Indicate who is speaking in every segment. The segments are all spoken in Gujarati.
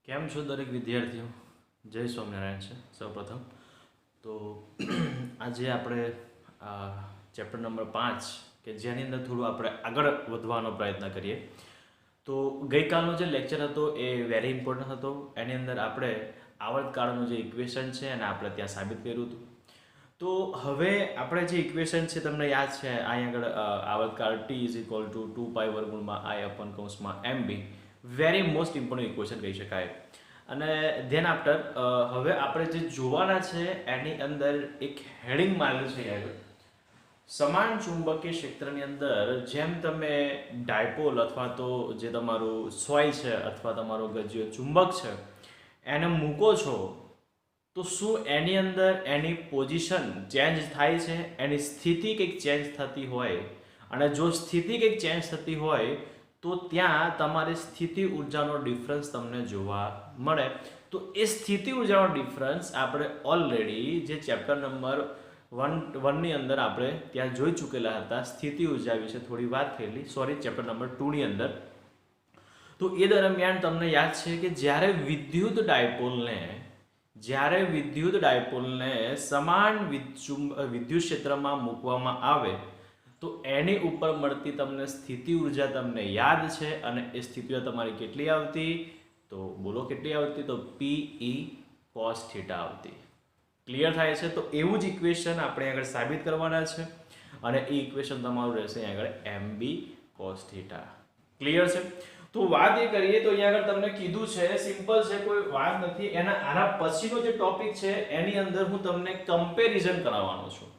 Speaker 1: કેમ છો દરેક વિદ્યાર્થીઓ? જય સ્વામિનારાયણ છે સૌપ્રથમ. તો આજે આપણે ચેપ્ટર નંબર 5 કે જેની અંદર થોડું આપણે આગળ વધવાનો પ્રયત્ન કરીએ. તો ગઈકાલનો જે લેક્ચર હતો એ વેરી ઇમ્પોર્ટન્ટ હતો. એની અંદર આપણે આવર્તકાળનું જે ઇક્વેશન છે એને આપણે ત્યાં સાબિત કર્યું હતું. તો હવે આપણે જે ઇક્વેશન છે તમને યાદ છે અહીં આગળ આવર્તકાળ t ઇઝ ઇક્વલ ટુ 2 વર્ગમૂળમાં i અપન કૌંસમાં mb very most important equation કહી શકાય. અને ધેન આફ્ટર હવે આપણે જે જોવાના છે એની અંદર એક હેડિંગ મારેલું છે યાર, સમાન ચુંબકીય ક્ષેત્રની અંદર જેમ તમે ડાયપોલ અથવા તો જે તમારું સોય છે અથવા તમારો ગજ્યો ચુંબક છે એને મૂકો છો તો શું એની અંદર એની પોઝિશન ચેન્જ થાય છે, એની સ્થિતિ કંઈક ચેન્જ થતી હોય, અને જો સ્થિતિ કંઈક ચેન્જ થતી હોય તો ત્યાં તમારી સ્થિતિ ઉર્જાનો ડિફરન્સ તમને જોવા મળે. તો એ સ્થિતિ ઉર્જાનો ડિફરન્સ આપણે ઓલરેડી જે ચેપ્ટર નંબર 1ની અંદર આપણે ત્યાં જોઈ ચૂકેલા હતા. સ્થિતિ ઉર્જા વિશે થોડી વાત થયેલી, સોરી ચેપ્ટર નંબર 2ની અંદર. તો એ દરમિયાન તમને યાદ છે કે જ્યારે વિદ્યુત ડાયપોલને સમાન વિદ્યુત ક્ષેત્રમાં મૂકવામાં આવે તો એની ઉપર મળતી તમને સ્થિતિ ઉર્જા તમને યાદ છે, અને એ સ્થિતિ ઉર્જા તમારી કેટલી આવતી? તો બોલો કેટલી આવતી? તો Pe cos θ આવતી. ક્લિયર થાય છે? તો એવું જ ઇક્વેશન આપણે આગળ સાબિત કરવાના છે, અને એ ઇક્વેશન તમારું રહેશે આગળ mb cos θ. ક્લિયર છે? તો વાત એ કરીએ તો અહીંયા આગળ તમને કીધું છે, સિમ્પલ છે, કોઈ વાત નથી. આના પછીનો જે ટોપિક છે એની અંદર હું તમને કમ્પેરિઝન કરાવવાનો છું.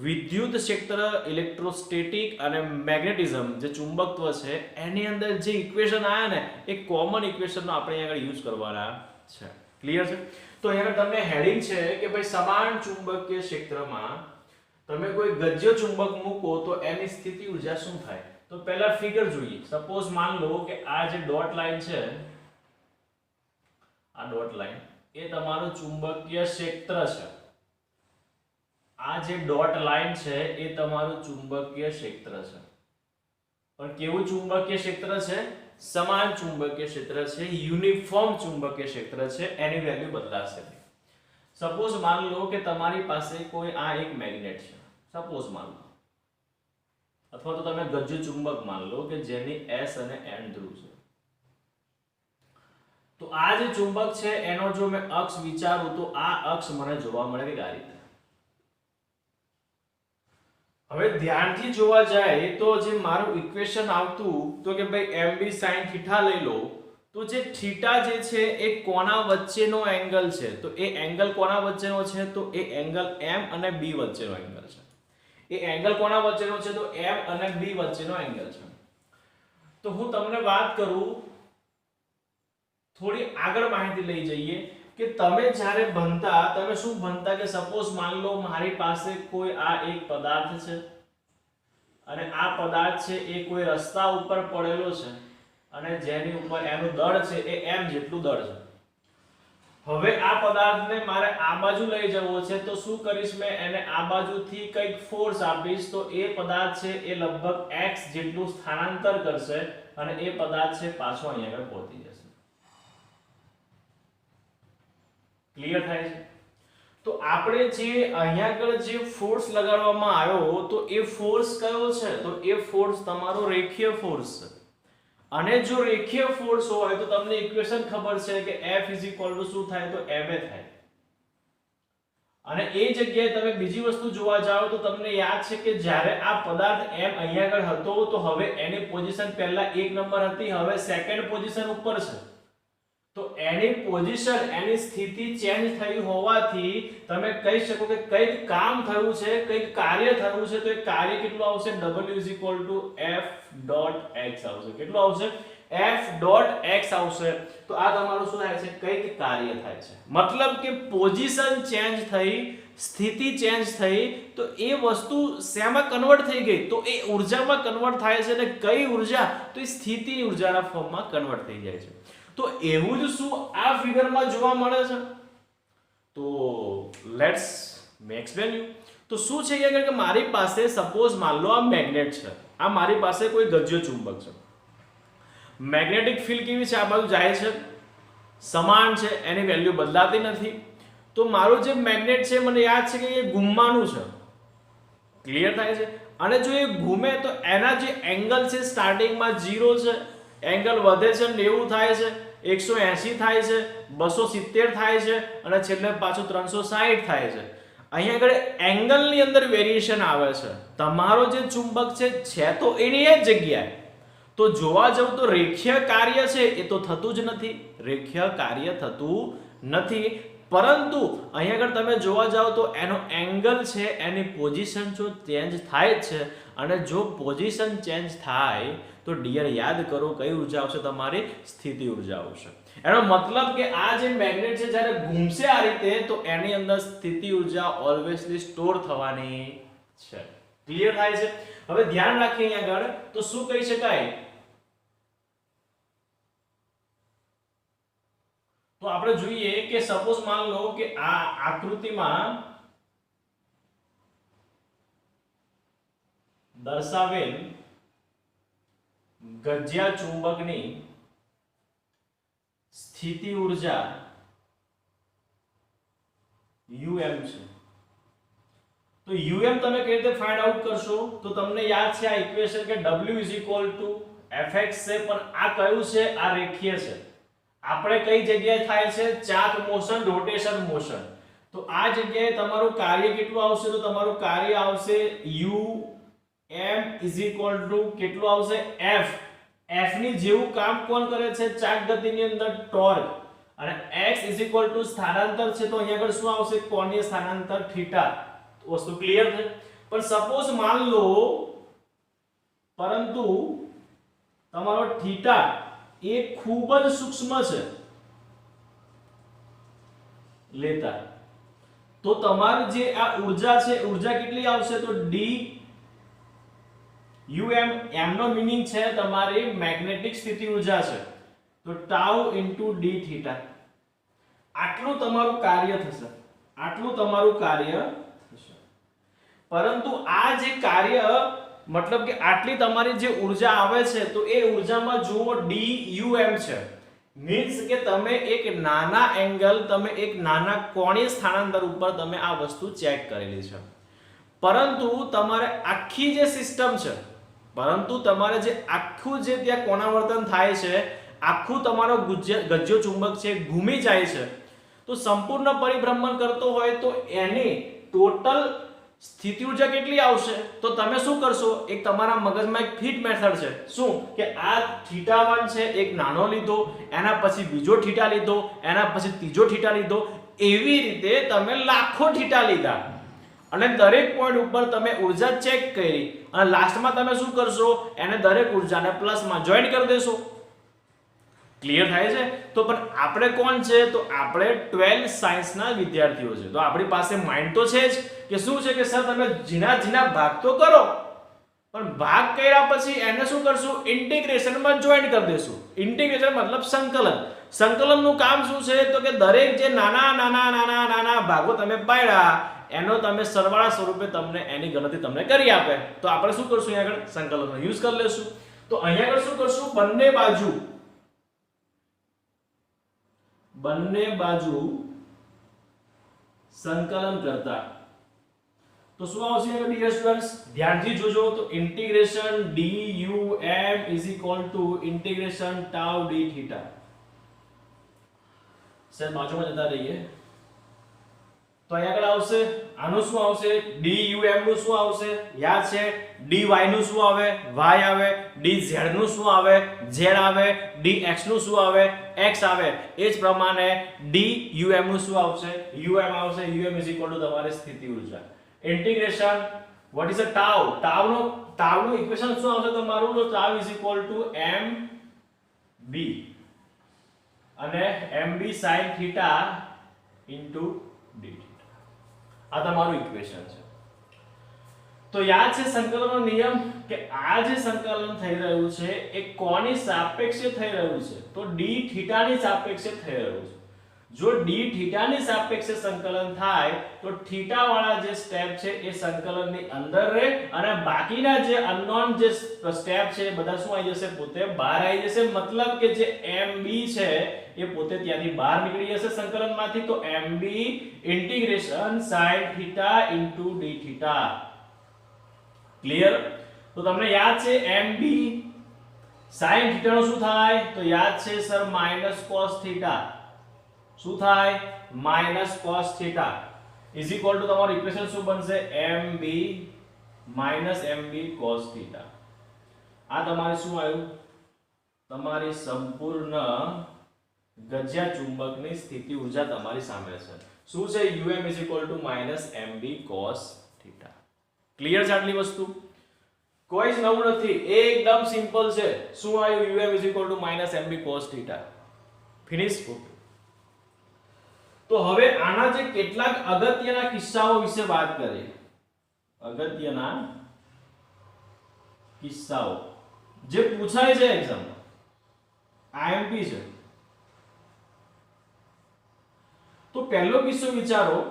Speaker 1: વિદ્યુત ક્ષેત્ર, ઇલેક્ટ્રોસ્ટેટિક અને મેગ્નેટિઝમ જે ચુંબકત્વ છે એની અંદર જે ઇક્વેશન આવ્યા ને એ કોમન ઇક્વેશનનો આપણે અહીંયા આગળ યુઝ કરવાના છે. ક્લિયર છે? તો અહીંયા તમને હેડિંગ છે કે ભાઈ સમાન ચુંબકીય ક્ષેત્રમાં તમે કોઈ ગજ્ય ચુંબક મૂકો તો એની સ્થિતિ ઉર્જા શું થાય? તો પહેલા ફિગર જોઈએ. સપોઝ માન લો કે આ જે ડોટ લાઈન છે, આ ડોટ લાઈન એ તમારું ચુંબકીય ક્ષેત્ર છે. આ જે ડોટ લાઈન છે એ તમારું ચુંબકીય ક્ષેત્ર છે. પણ કેવું ચુંબકીય ક્ષેત્ર છે? સમાન ચુંબકીય ક્ષેત્ર છે, યુનિફોર્મ ચુંબકીય ક્ષેત્ર છે, એની વેલ્યુ બદલાશે. સપોઝ માન લો કે તમારી પાસે કોઈ આ એક મેગ્નેટ છે, સપોઝ માન લો, અથવા તો તમે ગજ્જુ ચુંબક માન લો કે જેની S અને N ધ્રુવ છે. તો આ જે ચુંબક છે એનો જો મેં અક્ષ વિચારું તો આ અક્ષ મને જોવા મળે કે આ રીતે. હવે ધ્યાનથી જોવા જાય તો જે મારું ઇક્વેશન આવતું તો કે ભાઈ mb sin θ લઈ લો, તો જે થીટા જે છે એ કોના વચ્ચેનો એંગલ છે? તો એ એંગલ કોના વચ્ચેનો છે? તો એ એંગલ m અને b વચ્ચેનો એંગલ છે. એ એંગલ કોના વચ્ચેનો છે? તો m અને b વચ્ચેનો એંગલ છે. તો હું તમને વાત કરું, થોડી આગળ માહિતી લઈ જઈએ કે તમે જ્યારે ભણતા તમે શું ભણતા કે સપોઝ માન લો મારી પાસે કોઈ આ એક પદાર્થ છે, અને આ પદાર્થ છે એ કોઈ રસ્તા ઉપર પડેલો છે, અને જેની ઉપર એનું દળ છે એ m જેટલું દળ છે. હવે આ પદાર્થને મારે આ બાજુ લઈ જવો છે, તો શું કરીશ? મેં એને આ બાજુથી કંઈક ફોર્સ આપીશ તો એ પદાર્થ છે એ લગભગ x જેટલું સ્થાનાંતર કરશે, અને એ પદાર્થ છે પાછો અહીંયા આગળ પહોંચી જશે. ક્લિયર થાય છે? તો આપણે જે અહીંયા આગળ જે ફોર્સ લગાડવામાં આવ્યો તો એ ફોર્સ કયો છે? તો એ ફોર્સ તમારો રેખીય ફોર્સ છે. અને જો રેખીય ફોર્સ હોય તો તમને ઇક્વેશન ખબર છે કે F શું થાય? તો ma થાય. અને એ જગ્યાએ તમે બીજી વસ્તુ જોવા જાઓ તો તમને યાદ છે કે જ્યારે આ પદાર્થ m અહીંયા આગળ હતો તો હવે એની પોઝિશન પહેલા 1 નંબર હતી, હવે સેકન્ડ પોઝિશન ઉપર છે. તો એની પોઝિશન, એની સ્થિતિ ચેન્જ થઈ હોવાથી તમે કહી શકો કે કંઈક કામ થયું છે, કંઈક કાર્ય થયું છે. તો એ કાર્ય કેટલું આવશે? W F.x આવશે. કેટલું આવશે? F.x આવશે. તો આ તમારું શું થાય છે? કંઈક કાર્ય થાય છે. મતલબ કે પોઝિશન ચેન્જ થઈ, સ્થિતિ ચેન્જ થઈ, તો એ વસ્તુ શેમાં કન્વર્ટ થઈ ગઈ? તો એ ઉર્જામાં કન્વર્ટ થાય છે. અને કઈ ઉર્જા? તો એ સ્થિતિની ઉર્જાના ફોર્મમાં કન્વર્ટ થઈ જાય છે. તો એવું જ શું આ ફિગરમાં જોવા મળે છે? તો લેટ્સ મે એક્સપ્લેન યુ. તો શું છે કે મારી પાસે સપોઝ માન લો આ મેગ્નેટ છે, આ મારી પાસે કોઈ ગજ્યો ચુંબક છે. મેગ્નેટિક ફિલ્ડ કેવી છે? આ બાજુ જાય છે. સમાન છે, એની વેલ્યુ બદલાતી નથી. તો મારું જે મેગ્નેટ છે મને યાદ છે કે એ ઘૂમવાનું છે. ક્લિયર થાય છે? અને જો એ ઘૂમે તો એના જે એંગલ છે સ્ટાર્ટિંગમાં 0 છે, એંગલ વધે છે 90 થાય છે, 180 થાય છે, 270 થાય છે અને છેલ્લે પાછું 360 થાય છે. અહીંયા આગળ એંગલની અંદર વેરિએશન આવે છે. તમારો જે ચુંબક છે તો એની એ જ જગ્યાએ. તો જોવા જવું તો રેખીય કાર્ય છે એ તો થતું જ નથી, રેખીય કાર્ય થતું નથી. પરંતુ અહીંયા આગળ તમે જોવા જાવ તો એનો એંગલ છે, એની પોઝિશન જો ચેન્જ થાય છે અને જો પોઝિશન ચેન્જ થાય તો ડિયર યાદ કરો કઈ ઉર્જા આવશે? તમારી સ્થિતિ ઉર્જા આવશે. એનો મતલબ કે આ જે મેગ્નેટ છે જ્યારે ઘૂમશે આ રીતે તો એની અંદર સ્થિતિ ઉર્જા ઓલવેઝલી સ્ટોર થવાની છે. ક્લિયર થાય છે? હવે ધ્યાન રાખીએ અહીંયા આગળ તો શું કહી શકાય? તો આપણે જોઈએ કે સપોઝ માન લો કે આ આકૃતિમાં દર્શાવેલ ગજિયા ચુંબકની સ્થિતિ ઉર્જા um છે. તો um તમે કઈ રીતે ફાઇન્ડ આઉટ કરશો? તો તમને યાદ છે આ ઇક્વેશન કે W Fx છે, પણ આ કયું છે? આ રેખીય છે. આપણે કઈ જગ્યાએ થાય છે? ચાક મોશન, રોટેશન મોશન. તો આ જગ્યાએ તમારું કાર્ય કેટલું આવશે? તો તમારું કાર્ય આવશે um કેટલું આવશે? F. F ની જેવું કામ કોણ કરે છે? ચાક ગતિની અંદર ટોર્ક. અને x સ્થાનાંતર છે તો અહીંયા આગળ શું આવશે? કોણીય સ્થાનાંતર થીટા. વસ્તુ ક્લિયર છે? પણ સપોઝ માન લો પરંતુ તમારો થીટા એ ખૂબ જ સૂક્ષ્મ છે લેતા, તો તમારી જે આ ઉર્જા છે, ઉર્જા કેટલી આવશે? તો d m નો મીનિંગ છે તમારી મેગ્નેટિક સ્થિતિ ઉર્જા છે, તો tau d થીટા. આટલું તમારું કાર્ય થશે, આટલું તમારું કાર્ય થશે. પરંતુ આ જે કાર્ય મતલબ કે આટલી તમારી જે ઉર્જા આવે છે તો એ ઉર્જામાં જુઓ dum છે. મીન્સ કે તમે એક નાના એંગલ, તમે એક નાના કોણીય સ્થાનાંતર ઉપર તમે આ વસ્તુ ચેક કરેલી છે. પરંતુ તમારે આખી જે સિસ્ટમ છે, પરંતુ તમારે જે આખું જે ત્યાં કોણાવર્તન થાય છે, આખું તમારો ગજ્જો ચુંબક છે ઘૂમી જાય છે, તો સંપૂર્ણ પરિભ્રમણ કરતો હોય તો એની ટોટલ સ્થિતિ ઉર્જા કેટલી આવશે? તો તમે શું કરશો? એક તમારા મગજમાં એક ફિટ મેથડ છે. શું? કે આ θ1 છે એક નાનો લીધો, એના પછી બીજો θ લીધો, એના પછી ત્રીજો θ લીધો, એવી રીતે તમે લાખો θ લીધા અને દરેક પોઈન્ટ ઉપર તમે ઉર્જા ચેક કરી અને લાસ્ટમાં તમે શું કરશો? એને દરેક ઉર્જાને પ્લસમાં જોઈન કરી દેશો. ક્લિયર થાય છે? તો પણ આપણે કોણ છે? તો આપણે 12 સાયન્સના વિદ્યાર્થીઓ છે. તો આપણી પાસે માઇન્ડ તો છે જ કે શું છે કે સર તમે જીના ભાગ તો કરો, પણ ભાગ કર્યા પછી એને શું કરશું? ઇન્ટિગ્રેશનમાં જોઈન કરી દેશું. ઇન્ટિગ્રેશન મતલબ સંકલન. સંકલનનું કામ શું છે? તો કે દરેક જે નાના ભાગો તમે પાડ્યા એનો તમે સરવાળા સ્વરૂપે તમને એની ગણતરી તમને કરી આપે. તો આપણે શું કરશું? અહીંયા આગળ સંકલનનો યુઝ કરી લેશું. તો અહીંયા આગળ શું કરશું? બંને બાજુ સંકલન કરતા તો શું આવશે ડિયર સ્ટુડન્ટ્સ? ધ્યાનથી જોજો. તો integration dum integration tau d theta. Sir બાજુમાં જતા રહીએ તો અહીંયા આગળ આવશે આનું શું આવશે? dum નું શું આવશે? યાદ છે? dy નું શું આવે? y આવે. dz નું શું આવે? z આવે. dx નું શું આવે? x આવે. એ જ પ્રમાણે dum નું શું આવશે? um આવશે. um તમારી સ્થિતિ ઉર્જા. Integration what is a tau? tau નું ઇક્વેશન શું આવશે તમારું? તો tau mb અને mb sin theta into d. આ તમારું ઇક્વેશન છે. તો યાદ છે સંકલનનો નિયમ કે આ જે સંકલન થઈ રહ્યું છે એ કોની સાપેક્ષે થઈ રહ્યું છે? તો d થીટા ની સાપેક્ષે થઈ રહ્યું છે. જો d થીટાની સાપેક્ષે સંકલન થાય તો થીટા વાળા જે સ્ટેપ છે એ સંકલનની અંદર રહે અને બાકીના જે અનનોન જે સ્ટેપ છે એ બધા શું આવી જશે પોતે બહાર આવી જશે મતલબ કે જે mb છે એ પોતે ત્યાંથી બહાર નીકળી જશે સંકલનમાંથી તો mb integration sin θ * d θ clear તો તમને યાદ છે mb sin θ નું શું થાય તો યાદ છે સર -cos θ શું થાય -cos θ ઇઝ ઇક્વલ ટુ તમારું ઇક્વેશન શું બનશે mb mb cos θ આ તમારે શું આવ્યું તમારી સંપૂર્ણ ગજ્યા ચુંબકની સ્થિતિ ઊર્જા તમારી સામે છે શું છે um mb cos θ ક્લિયર છે આટલી વસ્તુ કોઈ જ નવું નથી એકદમ સિમ્પલ છે શું આવ્યું um mb cos θ ફિનિશ તો હવે આના જે કેટલાક અગત્યના કિસ્સાઓ વિશે વાત કરીએ અગત્યના કિસ્સાઓ જે પૂછાય છે એક્ઝામમાં IMP છે તો પહેલો કિસ્સો વિચારો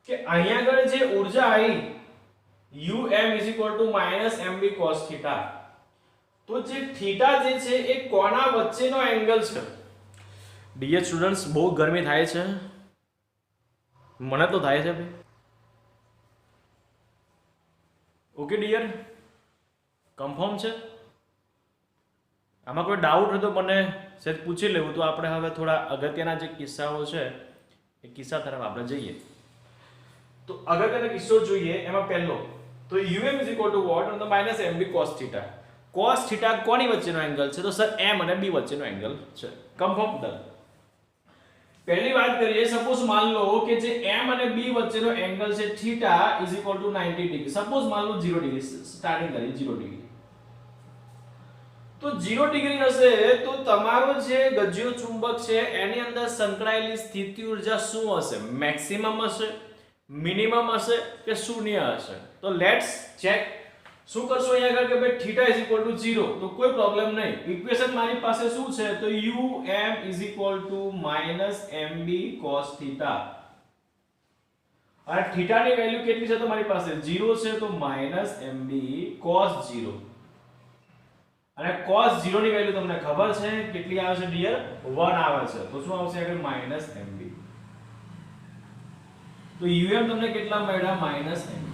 Speaker 1: કે અહીંયા આગળ જે ઊર્જા આવી um mb cos θ તો જે થીટા જે છે એ કોના વચ્ચેનો એંગલ છે ડિયર સ્ટુડન્ટ્સ બહુ ગરમી થાય છે મને તો થાય છે ભાઈ ઓકે ડિયર કન્ફર્મ છે આમાં કોઈ ડાઉટ હોય તો મને સેજ પૂછી લેવું તો આપણે હવે થોડા અગત્યના જે કિસ્સાઓ છે એ કિસ્સા તરફ આપણે જઈએ તો અગત્યનો કિસ્સો જોઈએ એમાં પહેલો તો um what mb cos θ cos θ કોની વચ્ચેનો એંગલ છે તો સર m અને b વચ્ચેનો એંગલ છે કન્ફર્મ ડન પહેલી વાત કરીએ સપોઝ માન લો કે જે m અને b વચ્ચેનો એંગલ છે θ = 90 ડિગ્રી સપોઝ માન લો 0 ડિગ્રી સ્ટાર્ટિંગ કરીએ 0 ડિગ્રી તો 0 ડિગ્રી હશે તો તમારો જે ગજ્યો ચુંબક છે એની અંદર સંકળાયેલી સ્થિતિ ઊર્જા શું હશે મેક્સિમમ હશે મિનિમમ હશે કે શૂન્ય હશે તો લેટ્સ ચેક શું કરશો અહીંયા આગળ કે ભાઈ θ = 0 તો કોઈ પ્રોબ્લેમ નહીં ઇક્વેશન મારી પાસે શું છે તો um mb cos θ અને θ ની વેલ્યુ કેટલી છે તો મારી પાસે 0 છે તો -mb cos 0 અને cos 0 ની વેલ્યુ તમને ખબર છે કેટલી આવે છે ડિયર 1 આવે છે તો શું આવશે આગળ -mb તો um તમને કેટલા મળ્યા -mb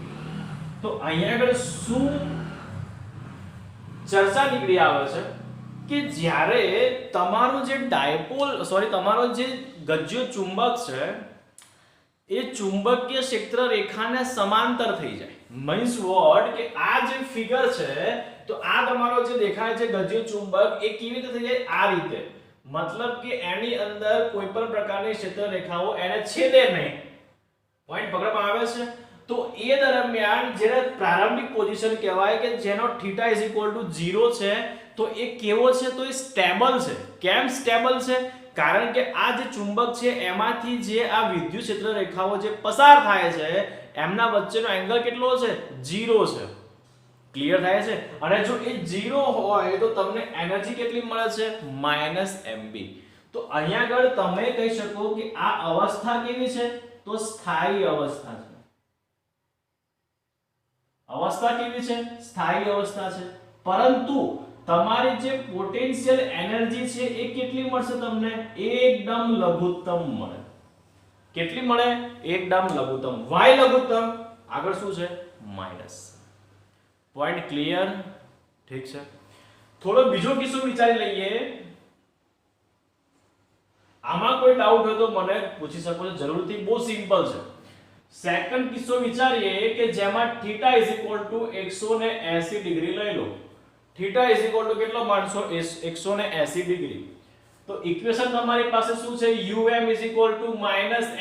Speaker 1: તો અહીંયા આગળ શું ચર્ચા નીકળી આવે છે કે જ્યારે તમારું જે તમારો જે ગજ્યો ચુંબક છે એ ચુંબકીય ક્ષેત્ર રેખાને સમાંતર થઈ જાય મીન્સ વોટ કે આ જે ફિગર છે તો આ તમારો જે દેખાય છે ગજ્યો ચુંબક એ કેવી રીતે થઈ જાય આ રીતે મતલબ કે એની અંદર કોઈ પણ પ્રકારની ક્ષેત્ર રેખાઓ એને છેદે નહીં પોઈન્ટ પકડવામાં આવે છે તો એ દરમિયાન જેને પ્રારંભિક પોઝિશન કહેવાય કે જેનો θ = 0 છે તો એ કેવો છે તો એ સ્ટેબલ છે કેમ સ્ટેબલ છે કારણ કે આ જે ચુંબક છે એમાંથી જે આ વિદ્યુત ક્ષેત્ર રેખાઓ જે પસાર થાય છે એમના વચ્ચેનો એંગલ કેટલો છે 0 છે ક્લિયર થાય છે અને જો એ 0 હોય તો તમને એનર્જી કેટલી મળે છે -mb તો અહીંયા આગળ તમે કહી શકો કે આ અવસ્થા કેવી છે તો સ્થાયી અવસ્થા છે અવસ્થા કેવી છે સ્થાયી અવસ્થા છે પરંતુ તમારી જે પોટેન્શિયલ એનર્જી છે એ કેટલી મળશે તમને એકદમ લઘુત્તમ મળે કેટલી મળે એકદમ લઘુત્તમ y લઘુત્તમ આગળ શું છે માઈનસ પોઈન્ટ ક્લિયર ઠીક છે થોડો બીજો કિસ્સો વિચારી લઈએ આમાં કોઈ ડાઉટ હોય તો મને પૂછી શકો છો જરૂરથી બહુ સિમ્પલ છે સેકન્ડ કિસ્સો વિચારીએ કે જેમાં θ = 180 ડિગ્રી લઈ લો θ = કેટલો માનશો 180 ડિગ્રી તો ઇક્વેશન તમારી પાસે શું છે um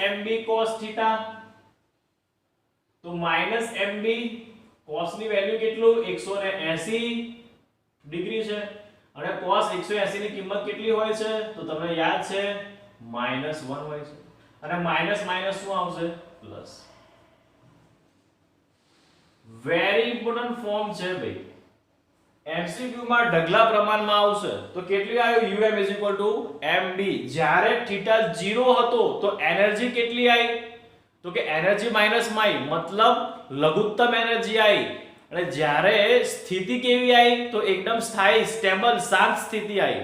Speaker 1: -mb cos θ તો -mb cos ની વેલ્યુ કેટલું 180 ડિગ્રી છે અને cos 180 ની કિંમત કેટલી હોય છે તો તમને યાદ છે -1 હોય છે અને માઈનસ માઈનસ શું આવશે પ્લસ વેરી ઇમ્પોર્ટન્ટ ફોર્મ છે ભાઈ MCQ માં ઢગલા પ્રમાણમાં આવશે તો કેટલી આવ્યું UM mb જ્યારે થીટા 0 હતો તો એનર્જી કેટલી આવી તો કે એનર્જી માઈનસ માઈ મતલબ લઘુત્તમ એનર્જી આવી અને જ્યારે સ્થિતિ કેવી આવી તો એકદમ સ્થાયી સ્ટેબલ શાંત સ્થિતિ આવી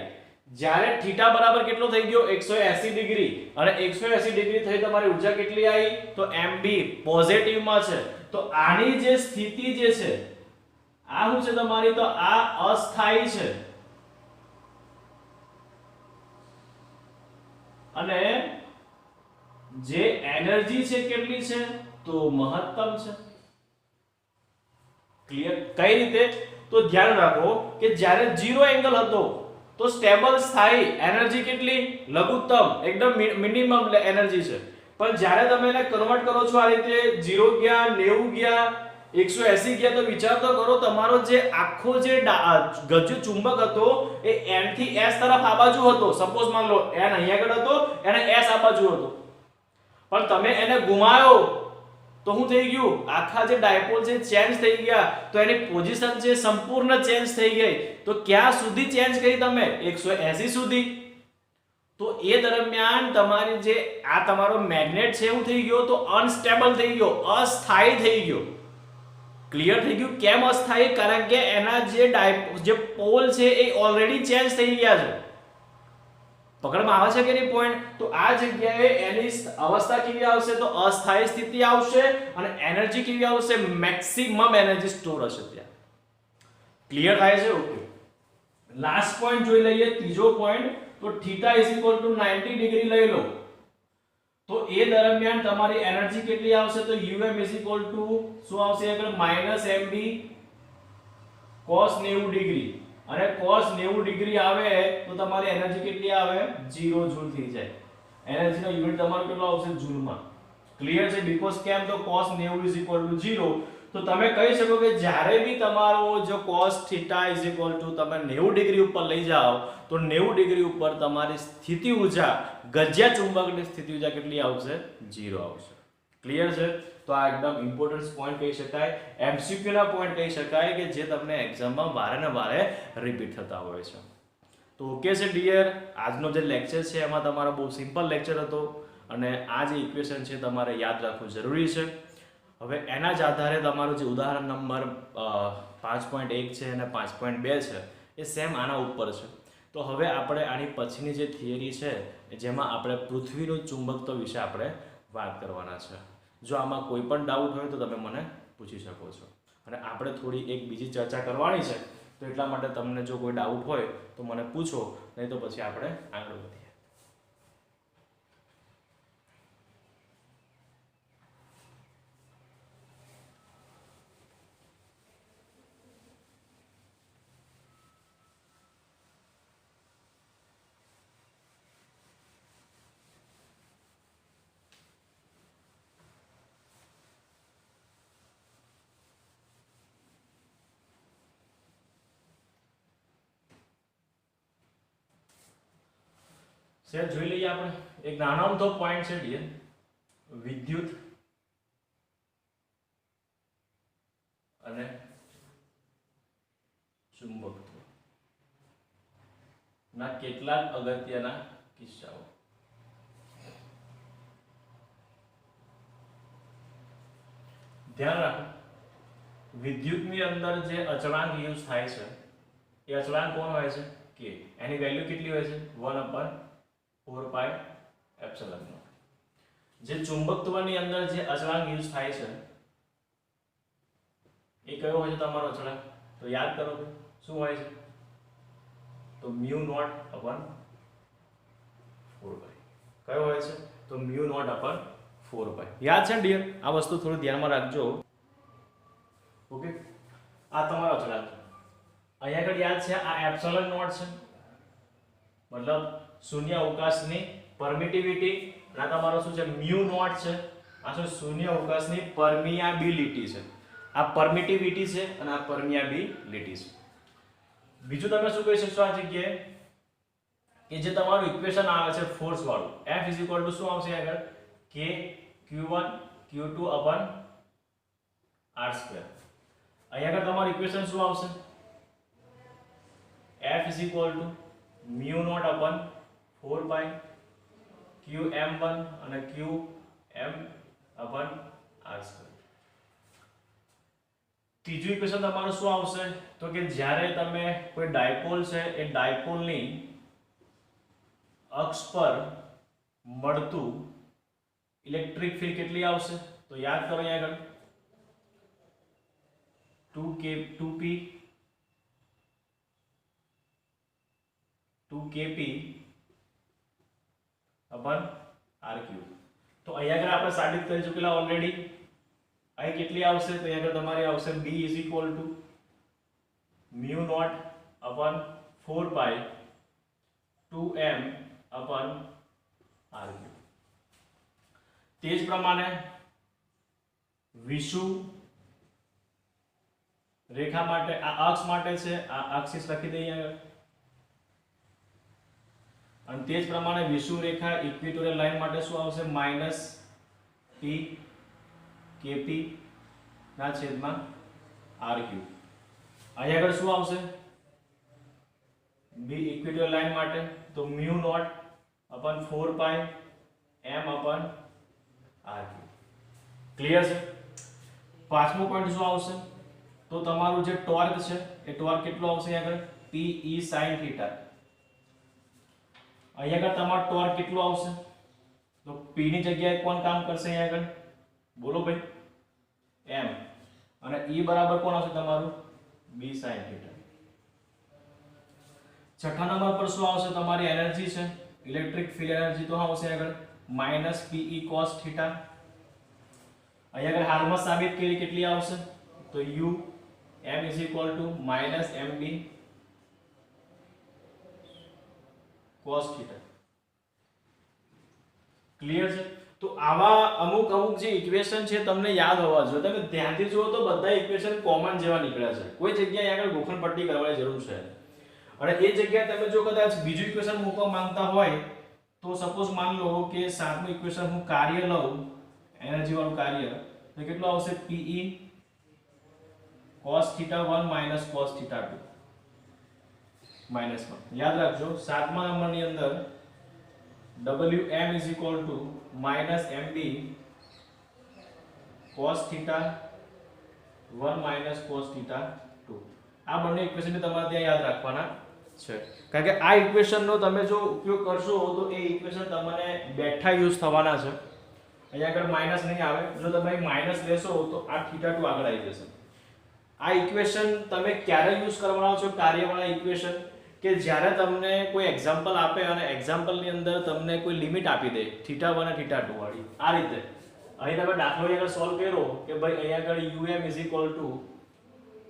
Speaker 1: જ્યારે થીટા બરાબર કેટલો થઈ ગયો 180 ડિગ્રી અને 180 ડિગ્રી થઈ તમારી ઊર્જા કેટલી આવી તો mb પોઝિટિવ માં છે તો આની જે સ્થિતિ જે છે આ શું છે તમારી તો આ અસ્થાયી છે અને જે એનર્જી છે કેટલી છે તો મહત્તમ છે ક્લિયર કઈ રીતે તો ધ્યાન રાખો કે જ્યારે 0 એંગલ હતો તો સ્ટેબલ સ્થાયી એનર્જી કેટલી લઘુત્તમ એકદમ મિનિમમ એનર્જી છે પણ જ્યારે તમે એને કન્વર્ટ કરો છો આ રીતે 0 ગયા 90 ગયા 180 ગયા તો વિચાર તો કરો તમારો જે આખો જે ગજ્જુ ચુંબક હતો એ n થી s તરફ આ બાજુ હતો સપોઝ માન લો n અહીંયા આગળ હતો અને s આ બાજુ હતો પણ તમે એને ઘુમાયો તો શું થઈ ગયું આખા જે ડાયપોલ છે ચેન્જ થઈ ગયા તો એની પોઝિશન છે સંપૂર્ણ ચેન્જ થઈ ગઈ તો ક્યાં સુધી ચેન્જ કરી તમે 180 સુધી તો એ દરમિયાન તમારી જે આ તમારો મેગ્નેટ છે એવું થઈ ગયો તો અનસ્ટેબલ થઈ ગયો અસ્થાયી થઈ ગયો ક્લિયર થઈ ગયું કેમ અસ્થાયી કારણ કે એના જે પોલ છે એ ઓલરેડી ચેન્જ થઈ ગયા છે પકડમાં આવે છે કે નહીં પોઈન્ટ તો આ જગ્યાએ એની અવસ્થા કેવી આવશે તો અસ્થાયી સ્થિતિ આવશે અને એનર્જી કેવી આવશે મેક્સિમમ એનર્જી સ્ટોર હશે ત્યાં ક્લિયર થાય છે ઓકે લાસ્ટ પોઈન્ટ જોઈ લઈએ ત્રીજો પોઈન્ટ તો θ = 90 ડિગ્રી લઈ લો તો એ દરમિયાન તમારી એનર્જી કેટલી આવશે તો UM શું આવશે આગળ -mb cos 90 ડિગ્રી અને cos 90 ડિગ્રી આવે તો તમારી એનર્જી કેટલી આવે 0 જૂલ થઈ જાય એનર્જીનો યુનિટ તમારો કેટલો આવશે જૂલમાં ક્લિયર છે બીકોઝ કેમ તો cos 90 0 તો તમે કહી શકો કે જ્યારે બી તમારો જો cos θ તમે 90 ડિગ્રી ઉપર લઈ જાઓ તો 90 ડિગ્રી ઉપર તમારી સ્થિતિ ઊર્જા ગજ્યા ચુંબકની સ્થિતિ ઊર્જા કેટલી આવશે 0 આવશે ક્લિયર છે તો આ એકદમ ઇમ્પોર્ટન્ટ પોઈન્ટ કહી શકાય MCQ ના પોઈન્ટ કહી શકાય કે જે તમને એક્ઝામમાં વારે ને વારે રિપીટ થતા હોય છે તો ઓકે છે ડિયર આજનો જે લેક્ચર છે એમાં તમારો બહુ સિમ્પલ લેક્ચર હતો અને આ જે ઇક્વેશન છે તમારે યાદ રાખવું જરૂરી છે હવે એના જ આધારે તમારું જે ઉદાહરણ નંબર 5.1 છે અને 5.2 છે એ સેમ આના ઉપર છે તો હવે આપણે આની પછીની જે થિયરી છે જેમાં આપણે પૃથ્વીનું ચુંબકત્વ વિશે આપણે વાત કરવાના છે જો આમાં કોઈ પણ ડાઉટ હોય તો તમે મને પૂછી શકો છો અને આપણે થોડી એક બીજી ચર્ચા કરવાની છે તો એટલા માટે તમને જો કોઈ ડાઉટ હોય તો મને પૂછો નહીં તો પછી આપણે આગળ વધીએ સર જોઈ લઈએ આપણે એક નાનો અમથો પોઈન્ટ છે ડિયર વિદ્યુત અને ચુંબકત્વ ના કેટલાક અગત્યના કિસ્સાઓ ધ્યાન રાખો વિદ્યુતની અંદર જે અચળાંક યુઝ થાય છે એ અચળાંક કોણ હોય છે કે એની વેલ્યુ કેટલી હોય છે 1/4 પાઈ એપ્સિલોન નોટ જે ચુંબકત્વની અંદર જે અચળાંક યુઝ થાય છે એ કયો હોય છે તમારો અચળાંક તો યાદ કરો શું હોય છે તો mu નોટ અપન 4 પાઈ કયો હોય છે તો mu નોટ અપન 4 પાઈ યાદ છે ડિયર આ વસ્તુ થોડું ધ્યાનમાં રાખજો ઓકે આ તમારો અચળાંક અહીંયા આગળ યાદ છે આ એપ્સિલોન નોટ છે મતલબ શૂન્ય અવકાશની પરમિટિવિટી અને આ તમારો શું છે mu નોટ છે આ શું શૂન્ય અવકાશની પરમિયાબિલિટી છે આ પરમિટિવિટી છે અને આ પરમિયાબિલિટી છે બીજું તમે શું કહી શકશો આ જગ્યાએ કે જે તમારું ઇક્વેશન આવે છે ફોર્સ વાળું F શું આવશે આગળ k q1 q2 r2 અહીંયા આગળ તમારું ઇક્વેશન શું આવશે F is equal to mu naught upon 4 pi q m1 અને q m upon r square. ત્રીજું ઇક્વેશન તમારું શું આવશે તો કે જ્યારે તમે કોઈ ડાયપોલ છે એ ડાયપોલની અક્ષ પર મળતું ઇલેક્ટ્રિક ફીલ્ડ કેટલી આવશે તો યાદ કરો અહીંયા આગળ 2kp upon r cube. તો અહીંયા આગળ આપણે સાબિત કરી ચૂકેલા ઓલરેડી. અહીં કેટલી આવશે તો અહીંયા આગળ તમારી આવશે b is equal to mu naught upon 4 pi 2m upon r cube. તે જ પ્રમાણે વિષુવ રેખા માટે આ અક્ષ માટે છે, આ અક્ષિસ લખી દઈએ આગળ. અને તે જ પ્રમાણે વિષુવ રેખા ઇક્વેટોરિયલ લાઈન માટે શું આવશે -p kp ના છેદમાં r ક્યુબ. અહીં આગળ શું આવશે b ઇક્વેટોરિયલ લાઈન માટે તો mu naught upon 4 pi m upon r cube. Clear છે. પાંચમો પોઈન્ટ શું આવશે તો તમારું જે ટોર્ક છે એ ટોર્ક કેટલો આવશે અહીં આગળ P E sin theta. અહીં આગળ તમારો ટોર્ક કેટલો આવશે તો P ની જગ્યાએ કોણ કામ કરશે અહીં આગળ બોલો ભાઈ m અને E બરાબર કોણ આવશે તમારું B sin theta. છઠ્ઠા નંબર પર શું આવશે તમારી એનર્જી છે ઇલેક્ટ્રિક ફીલ્ડ એનર્જી તો આવશે આગળ -Pe cos theta. અહીં આગળ હાલમાં સાબિત કરી કેટલી આવશે તો U m is equal to -mb cos theta. Clear છે. તો આવા અમુક જે ઇક્વેશન છે તમને યાદ હોવા જોઈએ. તમે ધ્યાનથી જુઓ તો બધા ઇક્વેશન કોમન જેવા નીકળ્યા છે. કોઈ જગ્યાએ આગળ ગોખણ પટ્ટી કરવાની જરૂર છે. અને એ જગ્યાએ તમે જો કદાચ બીજું ઇક્વેશન મૂકવા માંગતા હોય તો સપોઝ માન લો કે સાતમું ઇક્વેશન હું કાર્ય લઉં એનર્જી વાળું કાર્ય તો કેટલું આવશે Pe cos theta 1 minus cos theta 2 -1. યાદ રાખજો સાતમા નંબરની અંદર Wm is equal to -mb cos theta 1 minus cos theta 2. આ બંને ઇક્વેશન તમારે ત્યાં યાદ રાખવાના છે. કારણ કે આ ઇક્વેશનનો તમે જો ઉપયોગ કરશો તો એ ઇક્વેશન તમને બેઠા યુઝ થવાના છે. અહીંયા આગળ માઈનસ નહીં આવે. જો તમે માઈનસ લેશો તો આ થીટા 2 આગળ આવી જશે. આ ઇક્વેશન તમે ક્યારે યુઝ કરવાના છો કાર્યવાળા ઇક્વેશન કે જ્યારે તમને કોઈ એક્ઝામ્પલ આપે અને એક્ઝામ્પલની અંદર તમને કોઈ લિમિટ આપી દે થીટા 1 અને થીટા 2 વાળી. આ રીતે અહીં તમે દાખલો આગળ સોલ્વ કર્યો કે ભાઈ અહીંયા આગળ um is equal to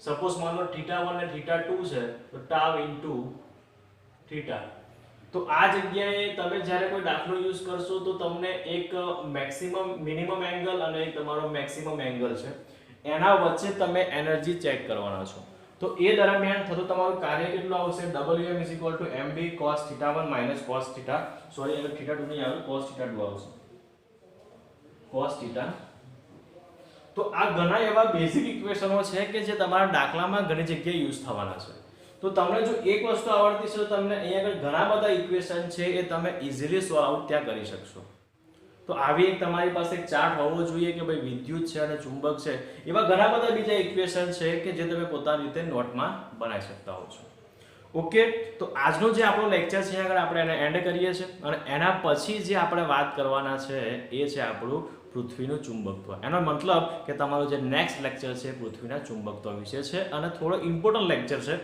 Speaker 1: suppose માનો થીટા 1 અને થીટા 2 છે તો tau into થીટા. તો આ જગ્યાએ તમે જ્યારે કોઈ દાખલો યુઝ કરશો તો તમને એક મેક્સિમમ મિનિમમ એંગલ અને એક તમારો મેક્સિમમ એંગલ છે એના વચ્ચે તમે એનર્જી ચેક કરવાના છો. તો એ દરમિયાન થતું તમારું કાર્ય કેટલું આવશે Wm is equal to mb cos theta 1 minus cos theta sorry એટલે theta 2 નહીં આવે cos theta 2 આવશે cos theta. તો આ ઘણા એવા બેઝિક ઇક્વેશનો છે કે જે તમારા દાખલામાં ઘણી જગ્યાએ યુઝ થવાના છે. તો તમને જો એક વસ્તુ આવડતી છે તો તમને અહીંયા આગળ ઘણા બધા ઇક્વેશન છે એ તમે ઇઝીલી સોલ્વ આઉટ ત્યાં કરી શકશો. તો આવી એક તમારી પાસે એક ચાર્ટ હોવો જોઈએ કે ભાઈ વિદ્યુત છે અને ચુંબક છે એવા ઘણા બધા બીજા ઇક્વેશન છે કે જે તમે પોતાની રીતે નોટમાં બનાવી શકતા હો છો. ઓકે. તો આજનો જે આપણો લેક્ચર છે આગળ આપણે એને એન્ડ કરીએ છીએ અને એના પછી જે આપણે વાત કરવાના છે એ છે આપણું પૃથ્વીનું ચુંબકત્વ. એનો મતલબ કે તમારું જે નેક્સ્ટ લેક્ચર છે પૃથ્વીના ચુંબકત્વ વિશે છે અને થોડો ઇમ્પોર્ટન્ટ લેક્ચર છે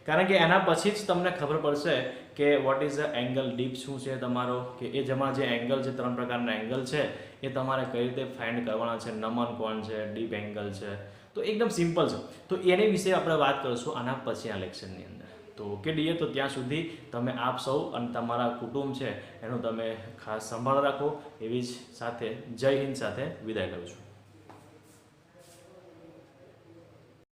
Speaker 1: કારણ કે એના પછી જ તમને ખબર પડશે કે what is the angle deep શું છે તમારો કે એ જેમાં જે એંગલ છે 3 પ્રકારના એંગલ છે એ તમારે કઈ રીતે ફાઇન્ડ કરવાના છે નમન કોણ છે ડીપ એંગલ છે. તો એકદમ સિમ્પલ છે. તો એની વિશે આપણે વાત કરીશું આના પછી આ લેક્ચરની અંદર. તો ઓકે ડીયર. તો ત્યાં સુધી તમે આપ સૌ અને તમારા કુટુંબ છે એનું તમે ખાસ સંભાળ રાખો એવી જ સાથે જય હિન્દ સાથે વિદાય કરું છું.